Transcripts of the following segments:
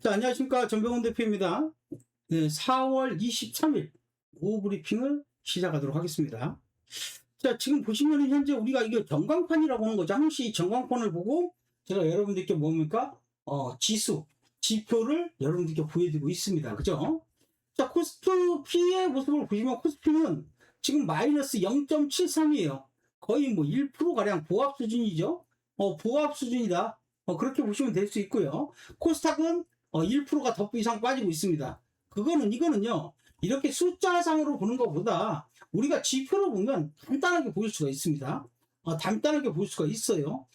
자, 안녕하십니까. 전병훈 대표입니다. 네, 4월 23일 오후 브리핑을 시작하도록 하겠습니다. 자, 지금 보시면 현재 우리가 이게 전광판이라고 하는 거죠. 항시 이 전광판을 보고 제가 여러분들께 뭡니까? 지수, 지표를 여러분들께 보여드리고 있습니다. 그죠? 자, 코스피의 모습을 보시면 코스피는 지금 마이너스 0.73이에요. 거의 뭐 1%가량 보합 수준이죠. 보합 수준이다. 그렇게 보시면 될 수 있고요. 코스닥은 1%가 더 이상 빠지고 있습니다. 이거는요, 이렇게 숫자상으로 보는 것보다 우리가 지표로 보면 간단하게 보일 수가 있습니다. 간단하게 볼 수가 있어요.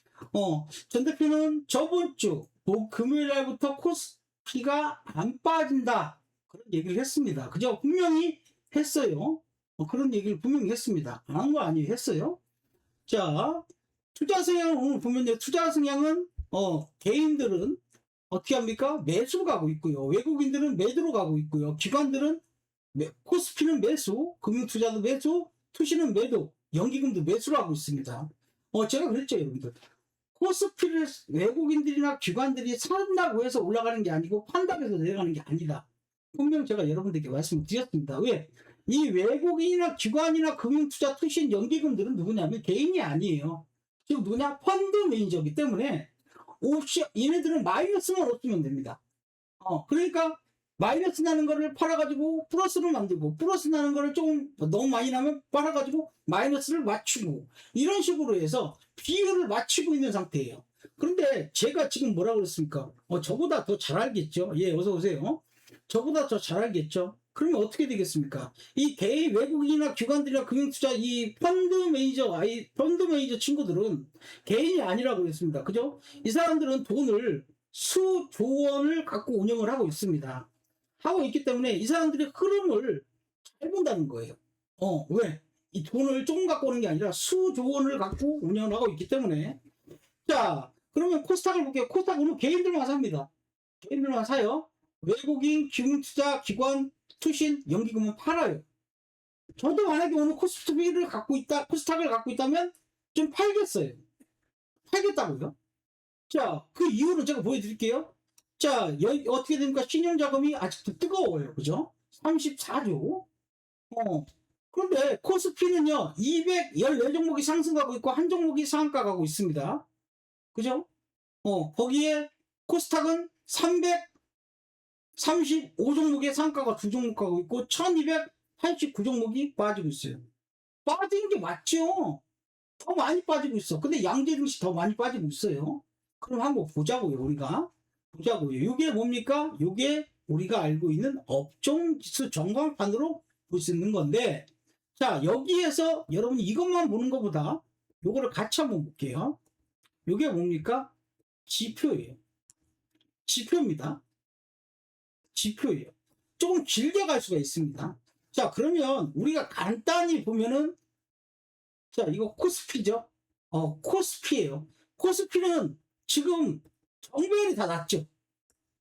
전 대표는 저번 주 금요일 날부터 코스피가 안 빠진다. 그런 얘기를 했습니다. 그죠? 분명히 했어요. 그런 얘기를 분명히 했습니다. 안 한 거 아니에요? 했어요. 자, 투자 성향을 오늘 보면요. 투자 성향은 개인들은 어떻게 합니까? 매수로 가고 있고요. 외국인들은 매도로 가고 있고요. 기관들은 코스피는 매수, 금융투자도 매수, 투시는 매도, 연기금도 매수로 하고 있습니다. 제가 그랬죠, 여러분들. 코스피를 외국인들이나 기관들이 산다고 해서 올라가는 게 아니고 판다고 해서 내려가는 게 아니다. 분명 제가 여러분들께 말씀을 드렸습니다. 왜? 이 외국인이나 기관이나 금융투자, 투신, 연기금들은 누구냐면 개인이 아니에요. 지금 누구냐? 펀드 매니저이기 때문에 얘네들은 마이너스만 없으면 됩니다. 그러니까 마이너스 나는 거를 팔아가지고 플러스를 만들고 플러스 나는 거를 조금 너무 많이 나면 팔아가지고 마이너스를 맞추고 이런 식으로 해서 비율을 맞추고 있는 상태예요. 그런데 제가 지금 뭐라 그랬습니까? 저보다 더 잘 알겠죠? 예, 어서 오세요. 저보다 더 잘 알겠죠? 그러면 어떻게 되겠습니까? 이 개인 외국인이나 기관들이나 금융투자 이 펀드 매니저 친구들은 개인이 아니라고 그랬습니다. 그죠? 이 사람들은 돈을 수조 원을 갖고 운영을 하고 있습니다. 하고 있기 때문에 이 사람들의 흐름을 잘 본다는 거예요. 왜? 이 돈을 조금 갖고 오는 게 아니라 수조 원을 갖고 운영을 하고 있기 때문에. 자, 그러면 코스닥을 볼게요. 코스닥은 개인들만 삽니다. 개인들만 사요. 외국인, 금융투자, 기관, 투신, 연기금은 팔아요. 저도 만약에 오늘 코스닥을 갖고 있다면 좀 팔겠어요. 팔겠다고요. 자, 그 이유를 제가 보여드릴게요. 자, 어떻게 됩니까? 신용자금이 아직도 뜨거워요. 그죠? 34조. 그런데 코스피는요, 214종목이 상승하고 있고, 한 종목이 상한가 가고 있습니다. 그죠? 거기에 코스닥은 335종목의 상한가가 2종목 가고 있고, 1289종목이 빠지고 있어요. 빠지는 게 맞죠? 더 많이 빠지고 있어. 근데 양재 증시 더 많이 빠지고 있어요. 그럼 한번 보자고요, 우리가. 보자고요. 이게 뭡니까? 이게 우리가 알고 있는 업종지수 전광판으로 볼 수 있는 건데, 자, 여기에서 여러분이 이것만 보는 것보다 요거를 같이 한번 볼게요. 이게 뭡니까? 지표예요. 지표입니다. 지표예요. 조금 길게 갈 수가 있습니다. 자, 그러면 우리가 간단히 보면은, 자, 이거 코스피죠? 코스피예요. 코스피는 지금 정배열이 다 났죠.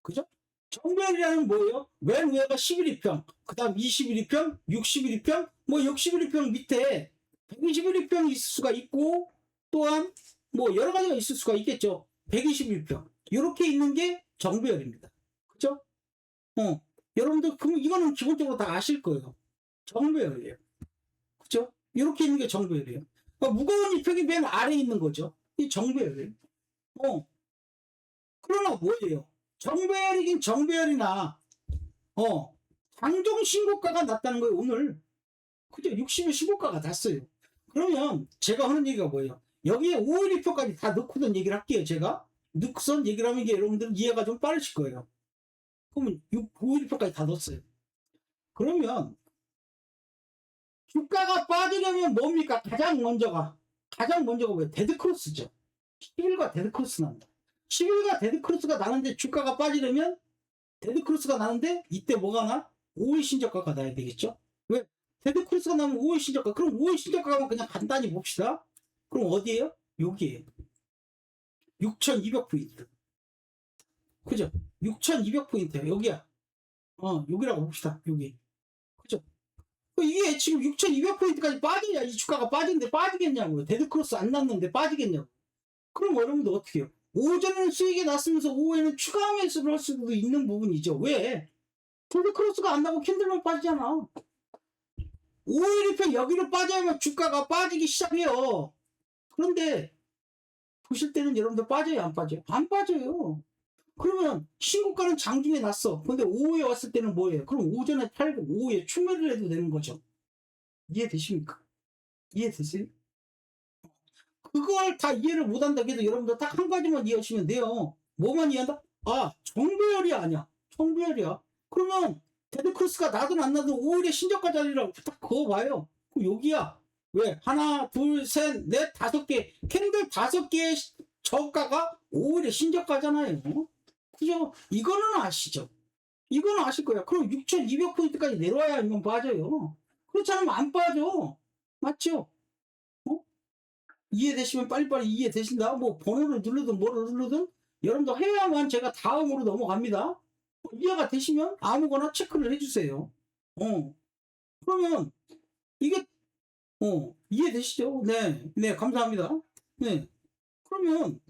그죠? 정배열이라는 뭐예요? 맨 위에가 11위평, 그 다음 21위평, 61위평, 뭐 61위평 밑에 121위평이 있을 수가 있고, 또한 뭐 여러 가지가 있을 수가 있겠죠. 121평. 이렇게 있는 게 정배열입니다. 그죠? 여러분들, 그럼 이거는 기본적으로 다 아실 거예요. 정배열이에요. 그죠? 이렇게 있는 게 정배열이에요. 그러니까 무거운 이평이 맨 아래에 있는 거죠. 이 정배열이에요. 그러나 뭐예요? 정배열이긴 정배열이나, 장중 신고가가 났다는 거예요, 오늘. 그죠? 60일 신고가가 났어요. 그러면 제가 하는 얘기가 뭐예요? 여기에 5일2표까지 다 넣고선 얘기를 할게요, 제가. 넣고선 얘기를 하면 이게 여러분들 이해가 좀 빠르실 거예요. 그러면 5일2표까지 다 넣었어요. 그러면 주가가 빠지려면 뭡니까? 가장 먼저가 뭐예요? 데드크로스죠. 10일과 데드크로스 난다. 10일과 데드크로스가 나는데 주가가 빠지려면 데드크로스가 나는데 이때 뭐가 나? 5일 신저가가 나야 되겠죠? 왜? 데드크로스가 나면 5일 신저가. 그럼 5일 신저가가 그냥 간단히 봅시다. 그럼 어디에요? 여기에요. 6200포인트. 그죠? 6200포인트예요. 여기야. 여기라고 봅시다. 여기. 그죠? 이게 지금 6200포인트까지 빠지냐? 이 주가가 빠지는데 빠지겠냐고요. 데드크로스 안 났는데 빠지겠냐고. 그럼 여러분들 어떻게 해요? 오전에는 수익이 났으면서 오후에는 추가 매수를 할 수도 있는 부분이죠. 왜? 근데 크로스가 안 나고 캔들만 빠지잖아. 5일 1편 여기로 빠져야만 주가가 빠지기 시작해요. 그런데 보실 때는 여러분들 빠져요, 안 빠져요? 안 빠져요. 그러면 신고가는 장중에 났어. 근데 오후에 왔을 때는 뭐예요? 그럼 오전에 팔고 오후에 추매를 해도 되는 거죠. 이해되십니까? 이해되세요? 그걸 다 이해를 못한다고 해도 여러분들 딱 한 가지만 이해하시면 돼요. 뭐만 이해한다? 아, 정배열이 아니야. 정배열이야. 그러면 데드크로스가 나든 안 나든 5일에 신저가 자리라고 딱 그어봐요. 그럼 여기야. 왜? 하나, 둘, 셋, 넷, 5개. 캔들 5개의 저가가 5일에 신저가잖아요. 그죠? 이거는 아시죠? 이거는 아실 거야. 그럼 6,200포인트까지 내려와야 이건 빠져요. 그렇지 않으면 안 빠져. 맞죠? 어? 이해되시면 빨리빨리 이해되신다. 뭐 번호를 누르든 뭐를 누르든 여러분들 해야만 제가 다음으로 넘어갑니다. 이해가 되시면 아무거나 체크를 해주세요. 그러면 이게 이해되시죠? 네, 네, 감사합니다. 네, 그러면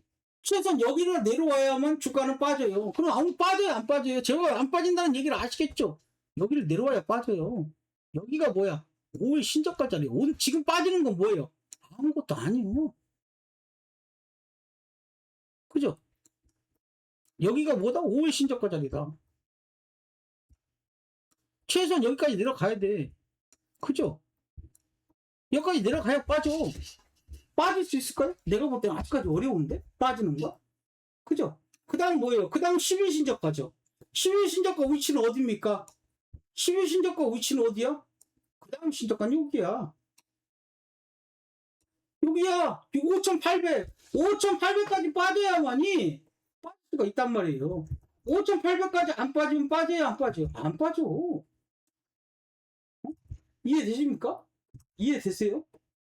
최소한 여기를 내려와야만 주가는 빠져요. 그럼 아무 빠져요, 안 빠져요? 제가 안 빠진다는 얘기를 아시겠죠? 여기를 내려와야 빠져요. 여기가 뭐야? 5일 신저가짜리. 오늘 지금 빠지는 건 뭐예요? 아무것도 아니에요. 그죠? 여기가 뭐다? 5일 신저가짜리다. 최소한 여기까지 내려가야 돼. 그죠? 여기까지 내려가야 빠져. 빠질 수 있을까요? 내가 볼 때는 아직까지 어려운데? 빠지는 거? 그죠? 그 다음 뭐예요? 그 다음 10일 신저가죠. 10일 신저가 위치는 어디입니까? 10일 신저가 위치는 어디야? 그 다음 신저가는 여기야. 여기야. 5,800. 5,800까지 빠져야만이 빠질 수가 있단 말이에요. 5,800까지 안 빠지면 빠져요, 안 빠져요? 안 빠져. 이해되십니까? 이해되세요?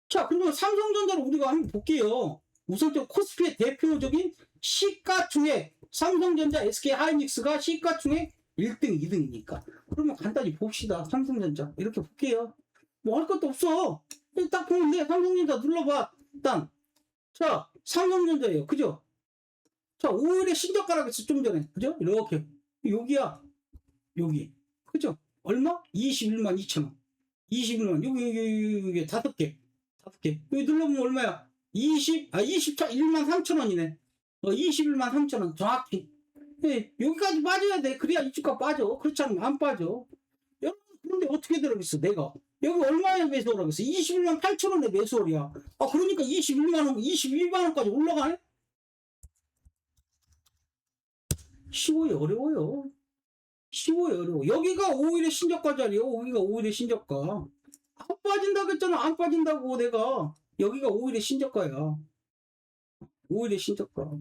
자, 그러면 삼성전자를 우리가 한번 볼게요. 우선 저 코스피의 대표적인 시가총액, 삼성전자, SK하이닉스가 시가총액 1등, 2등이니까. 그러면 간단히 봅시다. 삼성전자. 이렇게 볼게요. 뭐 할 것도 없어. 딱 보면 돼. 삼성전자 눌러봐. 일단. 자, 삼성전자예요. 그죠? 자, 5일에 신저가라고 했어. 좀 전에. 그죠? 이렇게. 여기야. 여기. 그죠? 얼마? 21만 2천 원. 21만. 여기 5개. 5개. 여기 눌러보면 얼마야? 1만 3천 원이네. 21만 3천 원. 정확히. 네, 여기까지 빠져야 돼. 그래야 이 주가 빠져. 그렇지 않으면 안 빠져. 여러분, 그런데 어떻게 들어겠어, 내가? 여기 얼마에 매수하라고 했어? 21만 8천 원에 매수하랴. 아, 그러니까 21만 원, 22만 원까지 올라가네? 쉬워요, 어려워요. 쉬워요, 어려워. 여기가 5일의 신저가 자리요. 여기가 5일의 신저가. 안 빠진다고 했잖아. 안 빠진다고 내가. 여기가 5일의 신저가야. 5일의 신저가.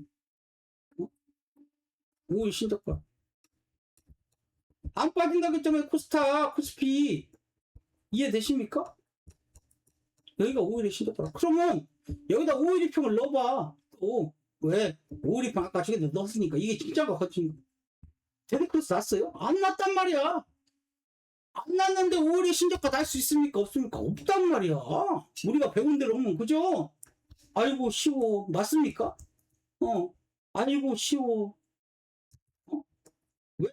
5일 신저가. 안 빠진다고 했잖아요. 코스타, 코스피. 이해되십니까? 여기가 5일의 신저가. 그러면 여기다 5일 이평을 넣어봐. 또 왜? 5일 이평 아까 저기 넣었으니까 이게 진짜가 거친 데드크로스 났어요? 안 났단 말이야. 안 났는데 5일의 신저가 날 수 있습니까? 없습니까? 없단 말이야. 우리가 배운 대로 하면 그죠? 아이고 쉬워. 맞습니까? 아이고 쉬워. 왜?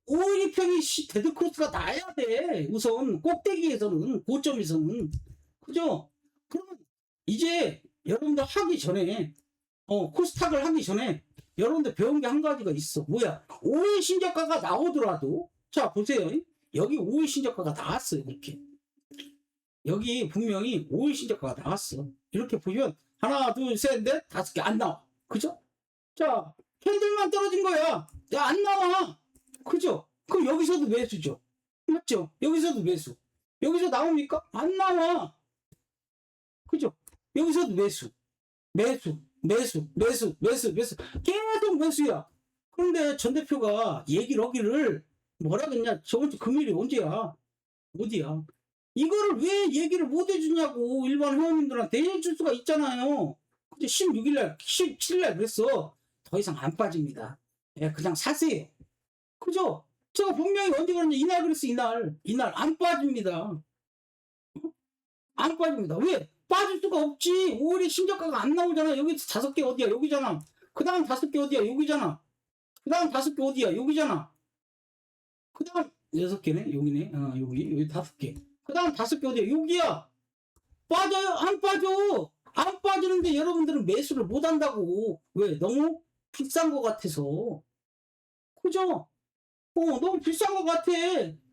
5일 이평이 데드크로스가 나야 돼. 우선 꼭대기에서는, 고점에서는. 그죠? 그러면 이제 여러분들 하기 전에 코스닥을 하기 전에 여러분들 배운 게 한 가지가 있어. 뭐야? 5일 신저가가 나오더라도 자 보세요. 여기 5일 신저가가 나왔어요. 이렇게 여기 분명히 5일 신저가가 나왔어. 이렇게 보면 하나 둘 셋 넷 5개 안 나와. 그죠? 자 캔들만 떨어진 거야. 야, 안 나와. 그죠? 그럼 여기서도 매수죠. 맞죠? 여기서도 매수. 여기서 나옵니까? 안 나와. 그죠? 여기서도 매수. 매수. 계속 매수야. 그런데 전 대표가 얘기를 하기를 뭐라 그랬냐? 저번 주 금요일이 언제야? 어디야? 이거를 왜 얘기를 못 해주냐고 일반 회원님들한테 해줄 수가 있잖아요. 근데 16일날, 17일날 그랬어. 더 이상 안 빠집니다. 예, 그냥 사세요. 그죠? 제가 분명히 언제 그랬냐? 이날 그랬어, 이날. 이날 안 빠집니다. 안 빠집니다. 왜? 빠질 수가 없지. 5일에 신저가가 안 나오잖아. 여기 5개 어디야? 여기잖아. 그 다음 5개 어디야? 여기잖아. 그 다음 5개 어디야? 여기잖아. 그 다음 6개네? 여기네. 여기 5개. 그 다음 5개 어디야? 여기야. 빠져요? 안 빠져. 안 빠지는데 여러분들은 매수를 못 한다고. 왜? 너무 비싼 것 같아서. 그죠? 너무 비싼 것 같아.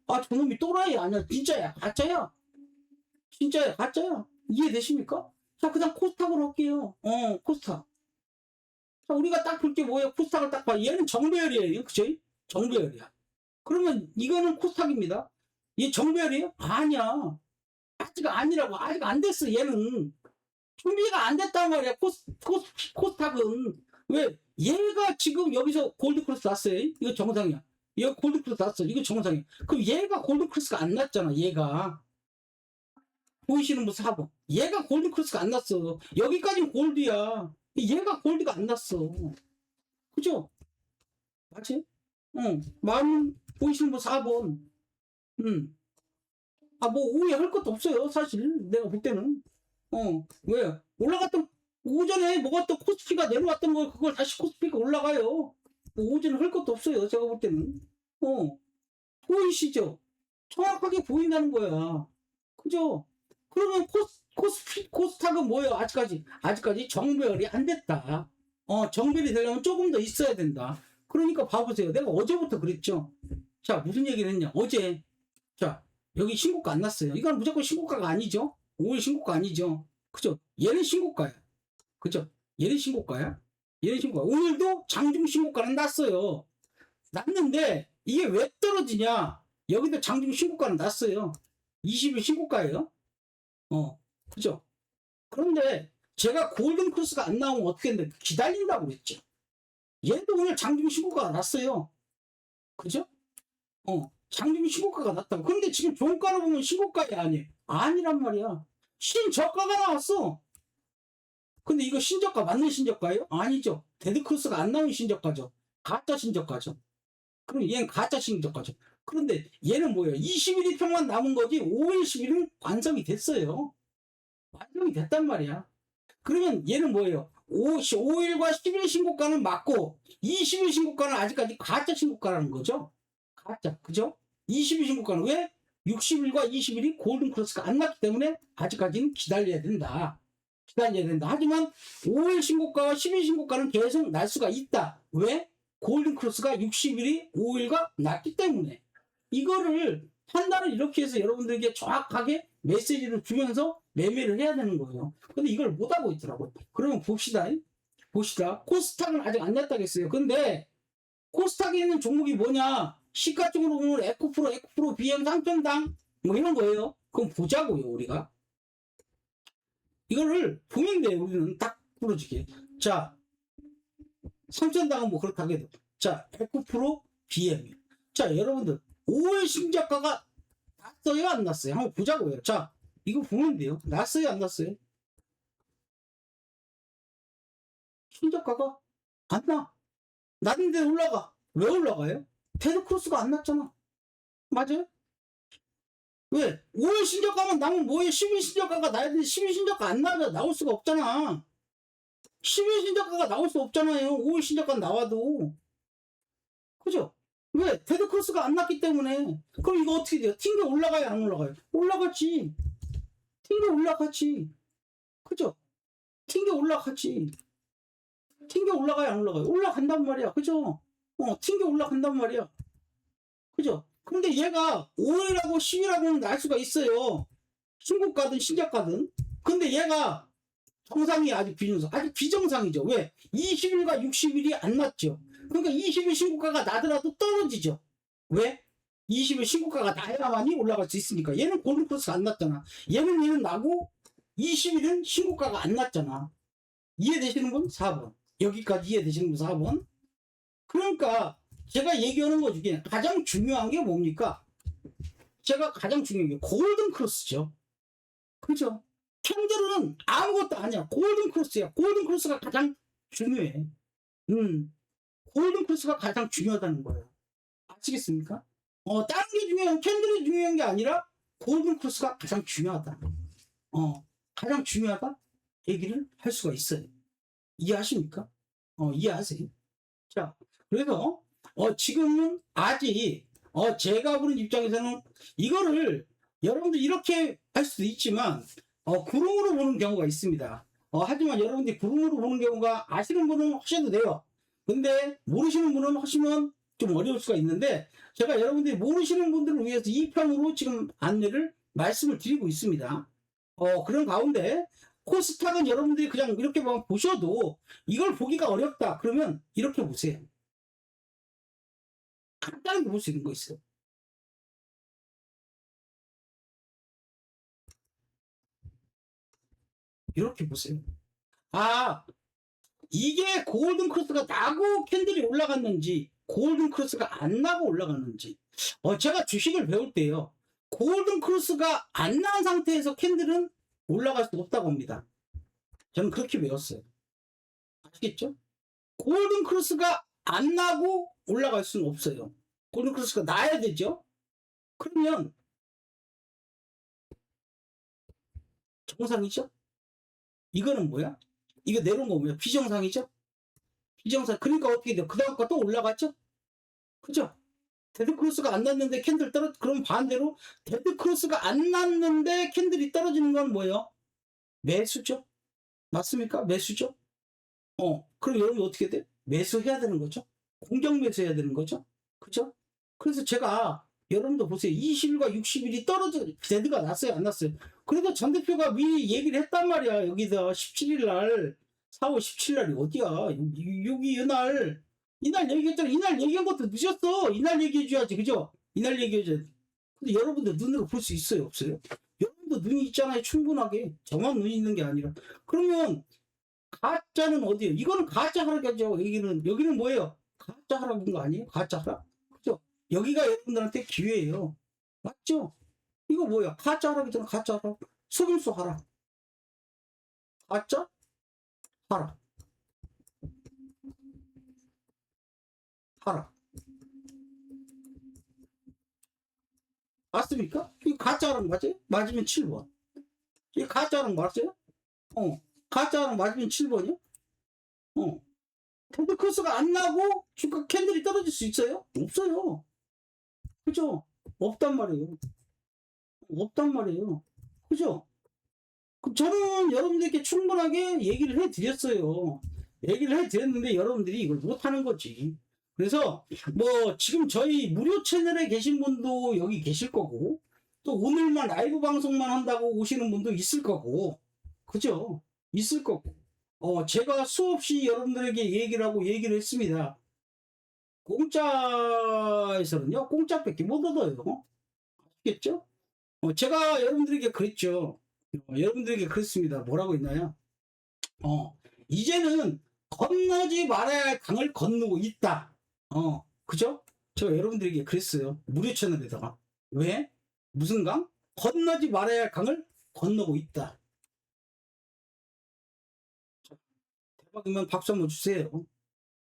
아, 저놈이 또라이 아니야. 진짜야. 가짜야. 진짜야. 가짜야. 이해되십니까? 자, 그 다음 코스닥으로 할게요. 코스닥. 자, 우리가 딱 볼 게 뭐예요? 코스닥을 딱 봐. 얘는 정배열이에요. 그죠? 정배열이야. 그러면 이거는 코스닥입니다. 얘 정배열이에요? 아니야. 아직 아니라고. 아직 안 됐어. 얘는. 준비가 안 됐단 말이야. 코스닥은. 왜? 얘가 지금 여기서 골드크로스 났어요. 이거 정상이야. 얘가 골드크로스 났어. 이거 정상이야. 그럼 얘가 골드크로스가 안 났잖아. 얘가. 보이시는 분 4번. 얘가 골드크로스가 안 났어. 여기까지는 골드야. 얘가 골드가 안 났어. 그죠? 맞지? 마음 보이시는 분 4번. 뭐 오해할 것도 없어요. 사실 내가 볼 때는. 왜? 올라갔던 오전에 먹었던 코스피가 내려왔던 걸 그걸 다시 코스피가 올라가요. 뭐 오전에 할 것도 없어요. 제가 볼 때는. 보이시죠? 정확하게 보인다는 거야. 그죠? 그러면 코스닥은 뭐예요? 아직까지 정배열이 안 됐다. 정배열이 되려면 조금 더 있어야 된다. 그러니까 봐보세요. 내가 어제부터 그랬죠. 자, 무슨 얘기를 했냐? 어제. 자, 여기 신고가 안 났어요. 이건 무조건 신고가가 아니죠. 5일 신고가 아니죠. 그죠? 얘는 신고가야. 그죠? 얘는 신고가야. 얘는 신고가. 오늘도 장중 신고가는 났어요. 났는데 이게 왜 떨어지냐? 여기도 장중 신고가는 났어요. 20일 신고가예요. 그죠? 그런데 제가 골든크로스가 안 나오면 어떻게 했는데 기다린다고 그랬죠. 얘도 오늘 장중 신고가가 났어요. 그죠? 장중 신고가가 났다고. 그런데 지금 종가로 보면 신고가가 아니란 말이야. 신저가가 나왔어. 근데 이거 신저가 맞는 신저가예요? 아니죠. 데드크로스가 안 나온 신저가죠. 가짜 신저가죠. 그럼 얘는 가짜 신저가죠. 그런데 얘는 뭐예요? 21일 평만 남은 거지 5일 10일은 완성이 됐어요. 완성이 됐단 말이야. 그러면 얘는 뭐예요? 5일과 10일 신고가는 맞고 20일 신고가는 아직까지 가짜 신고가라는 거죠. 가짜. 그죠? 20일 신고가는 왜? 60일과 20일이 골든크로스가 안 났기 때문에 아직까지는 기다려야 된다. 하지만 5일 신고가와 10일 신고가는 계속 날 수가 있다. 왜? 골든크로스가 60일이 5일과 났기 때문에. 이거를 판단을 이렇게 해서 여러분들에게 정확하게 메시지를 주면서 매매를 해야 되는 거예요. 근데 이걸 못하고 있더라고요. 그러면 봅시다. 코스닥은 아직 안 났다겠어요. 근데 코스닥에 있는 종목이 뭐냐? 시가총으로 보면 에코프로, BM 상평당 뭐 이런 거예요. 그럼 보자고요, 우리가. 이거를 보면 돼요. 우리는 딱 부러지게. 자, 상천당은 뭐 그렇다고 해도. 자, 에코프로, BM. 자, 여러분들 5월 신저가가 났어요, 안 났어요? 한번 보자고요. 자, 이거 보면 돼요. 났어요, 안 났어요? 신저가가 안 나. 났는데 올라가. 왜 올라가요? 데드크로스가 안 났잖아. 맞아요? 왜? 5일 신저가만 나면 뭐예요? 10일 신저가가 나야 되는데 10일 신저가 안 나올 수가 없잖아. 10일 신저가가 나올 수 없잖아요. 5일 신저가 나와도. 그죠? 왜? 데드크로스가 안 났기 때문에. 그럼 이거 어떻게 돼요? 튕겨 올라가요, 안 올라가요? 올라갔지. 튕겨 올라갔지. 그죠? 튕겨 올라갔지. 튕겨 올라가요, 안 올라가요? 올라간단 말이야. 그죠? 튕겨 올라간단 말이야. 그죠? 근데 얘가 5일하고 10일하고는 날 수가 있어요. 신고가든 신저가든. 근데 얘가 정상이 아직 비정상이죠. 왜? 20일과 60일이 안 났죠. 그러니까 20일 신고가가 나더라도 떨어지죠. 왜? 20일 신고가가 나야만이 올라갈 수 있으니까. 얘는 골든크로스가 안 났잖아. 얘는 나고 20일은 신고가가 안 났잖아. 이해되시는 분? 4번. 여기까지 이해되시는 분 4번. 그러니까 제가 얘기하는 것 중에 가장 중요한 게 뭡니까? 제가 가장 중요한 게 골든크로스죠. 그죠? 캔들은 아무것도 아니야. 골든크로스야. 골든크로스가 가장 중요해. 골든크로스가 가장 중요하다는 거예요. 아시겠습니까? 다른 게 중요한, 캔들이 중요한 게 아니라 골든크로스가 가장 중요하다. 가장 중요하다? 얘기를 할 수가 있어요. 이해하십니까? 이해하세요? 자, 그래서 지금은 아직 제가 보는 입장에서는 이거를 여러분들 이렇게 할 수도 있지만 구름으로 보는 경우가 있습니다. 하지만 여러분들이 구름으로 보는 경우가 아시는 분은 하셔도 돼요. 근데 모르시는 분은 하시면 좀 어려울 수가 있는데 제가 여러분들이 모르시는 분들을 위해서 2편으로 지금 안내를 말씀을 드리고 있습니다. 그런 가운데 코스닥은 여러분들이 그냥 이렇게 보셔도 이걸 보기가 어렵다 그러면 이렇게 보세요. 간단하게 볼 수 있는 거 있어요. 이렇게 보세요. 아, 이게 골든 크로스가 나고 캔들이 올라갔는지 골든 크로스가 안 나고 올라갔는지 제가 주식을 배울 때요 골든 크로스가 안 난 상태에서 캔들은 올라갈 수 없다고 합니다. 저는 그렇게 배웠어요. 아시겠죠? 골든 크로스가 안 나고 올라갈 수는 없어요. 골든 크로스가 나야 되죠. 그러면 정상이죠. 이거는 뭐야? 이거 내려온 거 뭐야? 비정상이죠. 비정상. 그러니까 어떻게 돼요? 그 다음 거 또 올라갔죠. 그죠? 데드크로스가 안 났는데 캔들 떨어. 그럼 반대로 데드크로스가 안 났는데 캔들이 떨어지는 건 뭐예요? 매수죠. 맞습니까? 매수죠. 그럼 여러분 어떻게 돼? 매수해야 되는 거죠. 공격 매수해야 되는 거죠. 그죠? 그래서 제가 여러분도 보세요. 20일과 60일이 떨어져 데드가 났어요, 안 났어요? 그래도 전 대표가 미리 얘기를 했단 말이야. 여기서 17일 날 4월 17일 날이 어디야? 여기 이날 얘기했잖아. 이날 얘기한 것도 늦었어. 이날 얘기해줘야지, 그죠? 이날 얘기해줘야지. 근데 여러분들 눈으로 볼 수 있어요, 없어요? 여러분도 눈이 있잖아요, 충분하게. 저만 눈이 있는 게 아니라. 그러면 가짜는 어디예요? 이거는 가짜 하락이죠. 여기는 뭐예요? 가짜 하락인 거 아니에요? 가짜 하락? 그죠? 여기가 여러분들한테 기회예요. 맞죠? 이거 뭐야? 가짜 하락이잖아, 가짜 하락. 속임수 하락. 가짜 하락. 하락. 맞습니까? 이거 가짜 하락 맞아요? 맞으면 7번. 이게 가짜 하락 맞아요? 가짜 하락 맞으면 7번이요? 데드크로스가 안 나고 주가 캔들이 떨어질 수 있어요? 없어요. 그죠? 없단 말이에요. 없단 말이에요. 그죠? 저는 여러분들께 충분하게 얘기를 해드렸어요. 얘기를 해드렸는데 여러분들이 이걸 못하는 거지. 그래서 지금 저희 무료 채널에 계신 분도 여기 계실 거고 또 오늘만 라이브 방송만 한다고 오시는 분도 있을 거고 그죠? 있을 거고 제가 수없이 여러분들에게 얘기를 했습니다. 공짜에서는요 공짜밖에 못 얻어요. 아시겠죠? 제가 여러분들에게 그랬죠. 여러분들에게 그랬습니다. 뭐라고 했나요? 이제는 건너지 말아야 할 강을 건너고 있다. 그죠? 제가 여러분들에게 그랬어요. 무료 채널에다가. 왜? 무슨 강? 건너지 말아야 할 강을 건너고 있다. 대박이면 박수 한번 주세요.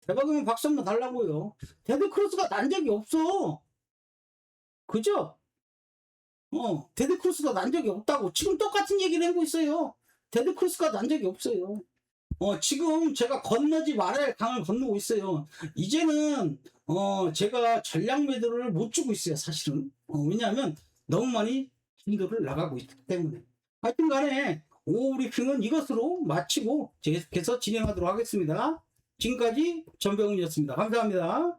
대박이면 박수 한번 달라고요. 데드크로스가 난 적이 없어. 그죠? 데드크로스가 난 적이 없다고. 지금 똑같은 얘기를 하고 있어요. 데드크로스가 난 적이 없어요. 지금 제가 건너지 말아야 할 강을 건너고 있어요. 이제는 제가 전략 매도를 못 주고 있어요, 사실은. 왜냐하면 너무 많이 진도를 나가고 있기 때문에. 하여튼 간에 오후 브리핑은 이것으로 마치고 계속해서 진행하도록 하겠습니다. 지금까지 전병훈이었습니다. 감사합니다.